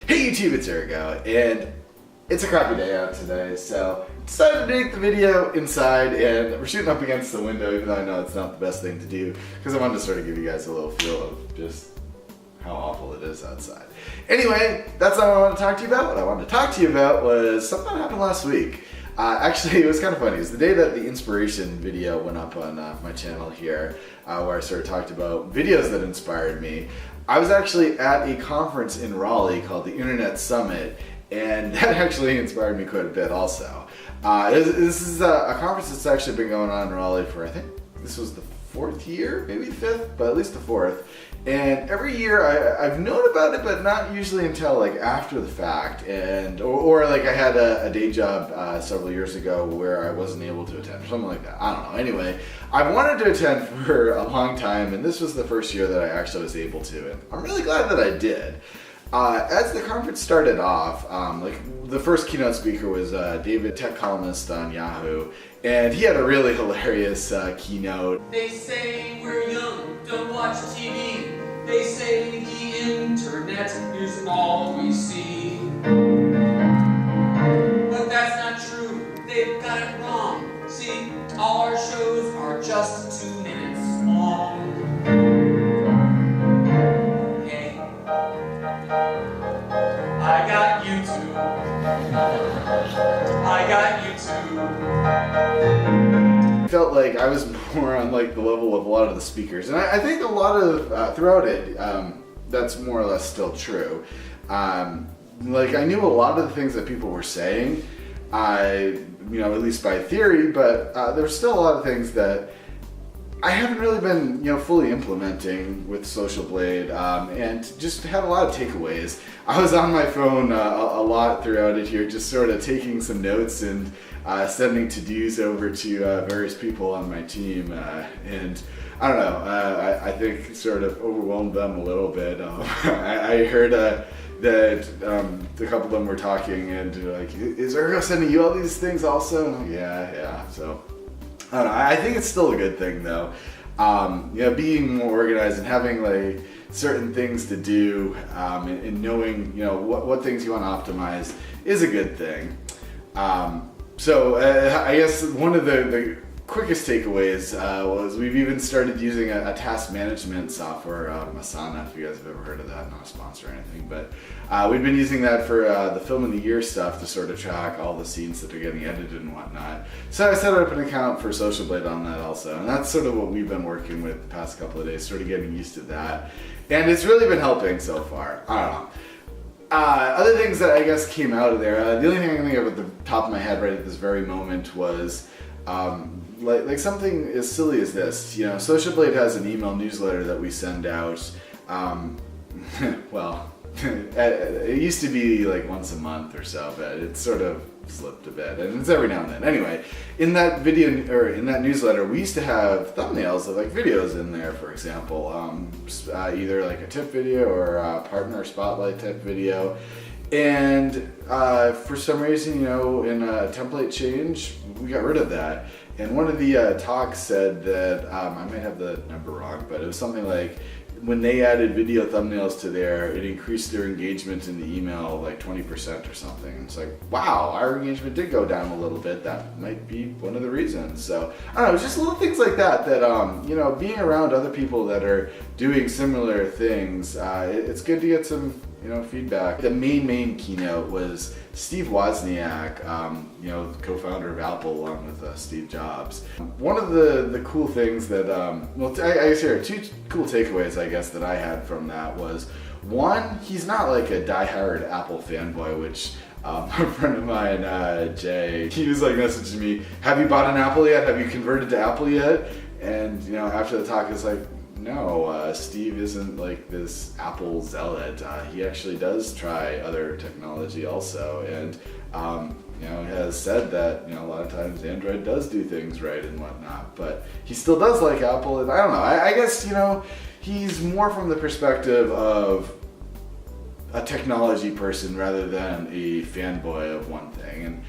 Hey YouTube, it's Urgo, and it's a crappy day out today, so decided to make the video inside, and we're shooting up against the window, even though I know it's not the best thing to do, because I wanted to sort of give you guys a little feel of just how awful it is outside. Anyway, that's not what I want to talk to you about. What I wanted to talk to you about was something that happened last week. Actually, it was kind of funny. It was the day that the inspiration video went up on my channel here, where I sort of talked about videos that inspired me. I was actually at a conference in Raleigh called the Internet Summit, and that actually inspired me quite a bit also. This is a conference that's actually been going on in Raleigh for, I think this was the fourth year, maybe fifth, but at least the fourth. And every year I've known about it, but not usually until like after the fact, and or like I had a day job several years ago where I wasn't able to attend or something like that. I don't know. Anyway, I've wanted to attend for a long time, and this was the first year that I actually was able to, and I'm really glad that I did. As the conference started off, like the first keynote speaker was David, tech columnist on Yahoo, and he had a really hilarious keynote. They say we're young, don't watch TV. They say the internet is all we see. But that's not true, they've got it wrong. See, all our shows are just 2 minutes long. Hey, I got YouTube. I got YouTube. Felt like I was more on like the level of a lot of the speakers, and I think a lot of throughout it, that's more or less still true. Like I knew a lot of the things that people were saying, at least by theory, but there's still a lot of things that I haven't really been, fully implementing with Social Blade, and just had a lot of takeaways. I was on my phone a lot throughout it here, just sort of taking some notes and sending to-dos over to various people on my team, and I don't know, I think sort of overwhelmed them a little bit. I heard that a couple of them were talking and like, is Urgo sending you all these things also? Yeah, so. I don't know, I think it's still a good thing though. Being more organized and having like certain things to do, and knowing what things you want to optimize is a good thing. So I guess one of the quickest takeaways was we've even started using a task management software, Asana, if you guys have ever heard of that. Not a sponsor or anything, but we've been using that for the film of the year stuff to sort of track all the scenes that are getting edited and whatnot. So I set up an account for Social Blade on that also, and that's sort of what we've been working with the past couple of days, sort of getting used to that. And it's really been helping so far. I don't know. Other things that I guess came out of there, the only thing I can think of at the top of my head right at this very moment was like something as silly as this. Social Blade has an email newsletter that we send out. Well, it used to be like once a month or so, but it's sort of slipped a bit, and it's every now and then. Anyway, in that video or in that newsletter, we used to have thumbnails of like videos in there, for example, either like a tip video or a partner spotlight type video. And for some reason, in a template change, we got rid of that. And one of the talks said that, I might have the number wrong, but it was something like when they added video thumbnails to there, it increased their engagement in the email like 20% or something. And it's like, wow, our engagement did go down a little bit. That might be one of the reasons. So I don't know, just little things like that, being around other people that are doing similar things, it's good to get some feedback. The main keynote was Steve Wozniak, co-founder of Apple along with Steve Jobs. One of the cool things that, I guess here are two cool takeaways I guess that I had from that was, one, he's not like a diehard Apple fanboy, which a friend of mine, Jay, he was like messaging me, have you bought an Apple yet? Have you converted to Apple yet? And after the talk, it's like, no, Steve isn't like this Apple zealot. He actually does try other technology also, and has said that a lot of times Android does do things right and whatnot, but he still does like Apple. And I don't know. I guess he's more from the perspective of a technology person rather than a fanboy of one thing. And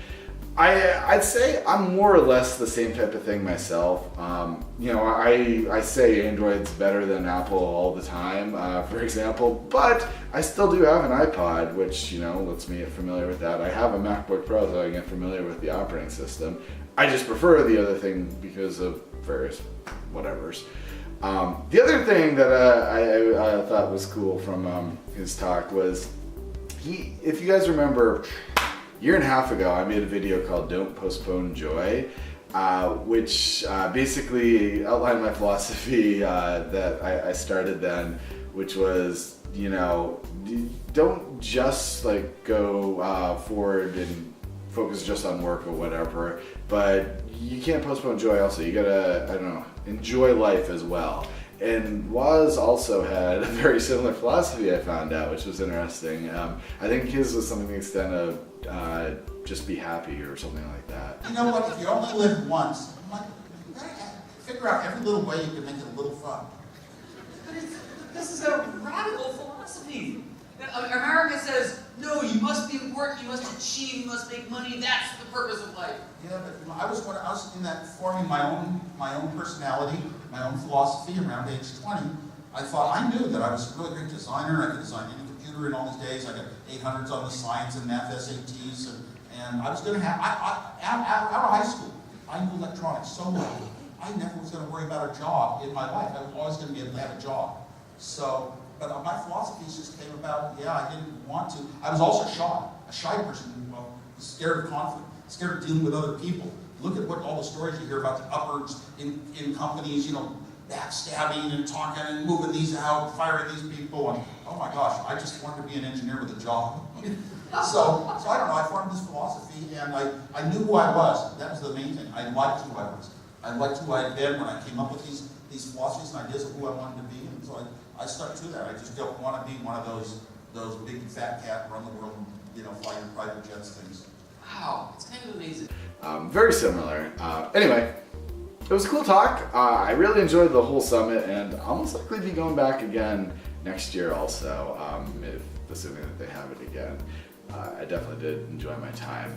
I'd say I'm more or less the same type of thing myself. You know, I say Android's better than Apple all the time, for example, but I still do have an iPod, which, you know, lets me get familiar with that. I have a MacBook Pro, so I get familiar with the operating system. I just prefer the other thing because of various whatevers. The other thing that I thought was cool from his talk was, if you guys remember, a year and a half ago, I made a video called Don't Postpone Joy, which basically outlined my philosophy that I started then, which was, you know, don't just like go forward and focus just on work or whatever, but you can't postpone joy also. You gotta, I don't know, enjoy life as well. And Woz also had a very similar philosophy, I found out, which was interesting. I think his was something to the extent of just be happy or something like that. You know what, if you only live once, you gotta figure out every little way you can make it a little fun. But this is a radical philosophy. America says, no, you must be at work, you must achieve, you must make money, that's the purpose of life. Yeah, but I was in that forming my own personality, my own philosophy around age 20. I thought I knew that I was a really great designer. I could design any computer in all these days. I got 800s on the science and math SATs, and I was going to have, out of high school, I knew electronics so well. I never was going to worry about a job in my life. I was always going to be able to have a job. So, but my philosophies just came about, yeah, I didn't want to. I was also a shy person, well, scared of conflict, scared of dealing with other people. Look at all the stories you hear about the uppers in companies, you know, backstabbing and talking and moving these out, firing these people, and oh my gosh, I just wanted to be an engineer with a job. So I don't know, I formed this philosophy, and I knew who I was. That was the main thing. I liked who I was. I liked who I had been when I came up with these philosophies and ideas of who I wanted to be, and so I stuck to that. I just don't want to be one of those big fat cat run the world, you know, fly your private jets things. Wow, it's kind of amazing. Very similar. Anyway, it was a cool talk. I really enjoyed the whole summit, and I'll most likely be going back again next year also, assuming that they have it again. I definitely did enjoy my time.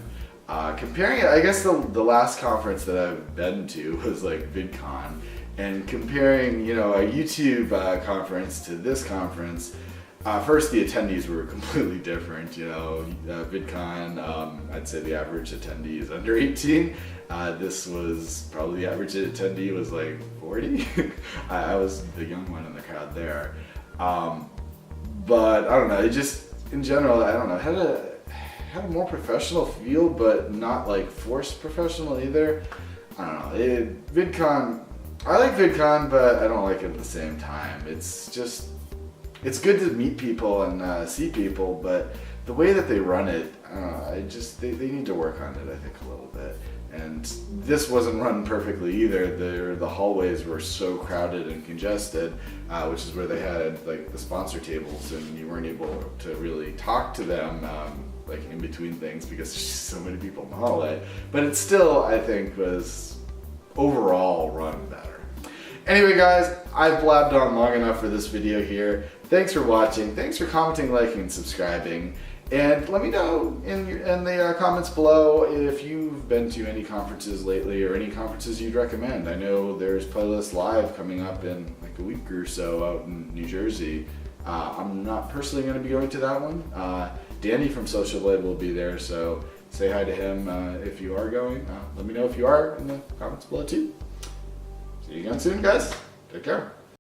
Comparing it, I guess the last conference that I've been to was like VidCon, and comparing, you know, a YouTube conference to this conference, first the attendees were completely different. You know, VidCon, I'd say the average attendee is under 18. This was probably the average attendee was like 40. I was the young one in the crowd there. But I don't know, it just, in general, I don't know, had a more professional feel, but not like forced professional either. I don't know, VidCon, I like VidCon, but I don't like it at the same time. It's just, it's good to meet people and see people, but the way that they run it, I don't know, they need to work on it, I think, a little bit. And this wasn't run perfectly either. The hallways were so crowded and congested, which is where they had like the sponsor tables, and you weren't able to really talk to them like in between things because there's just so many people in the hallway. But it still, I think, was overall run better. Anyway guys, I've blabbed on long enough for this video here. Thanks for watching, thanks for commenting, liking, and subscribing. And let me know in the comments below if you've been to any conferences lately or any conferences you'd recommend. I know there's Playlist Live coming up in like a week or so out in New Jersey. I'm not personally going to be going to that one. Danny from Social Blade will be there, so say hi to him if you are going. Let me know if you are in the comments below too. See you again soon, guys. Take care.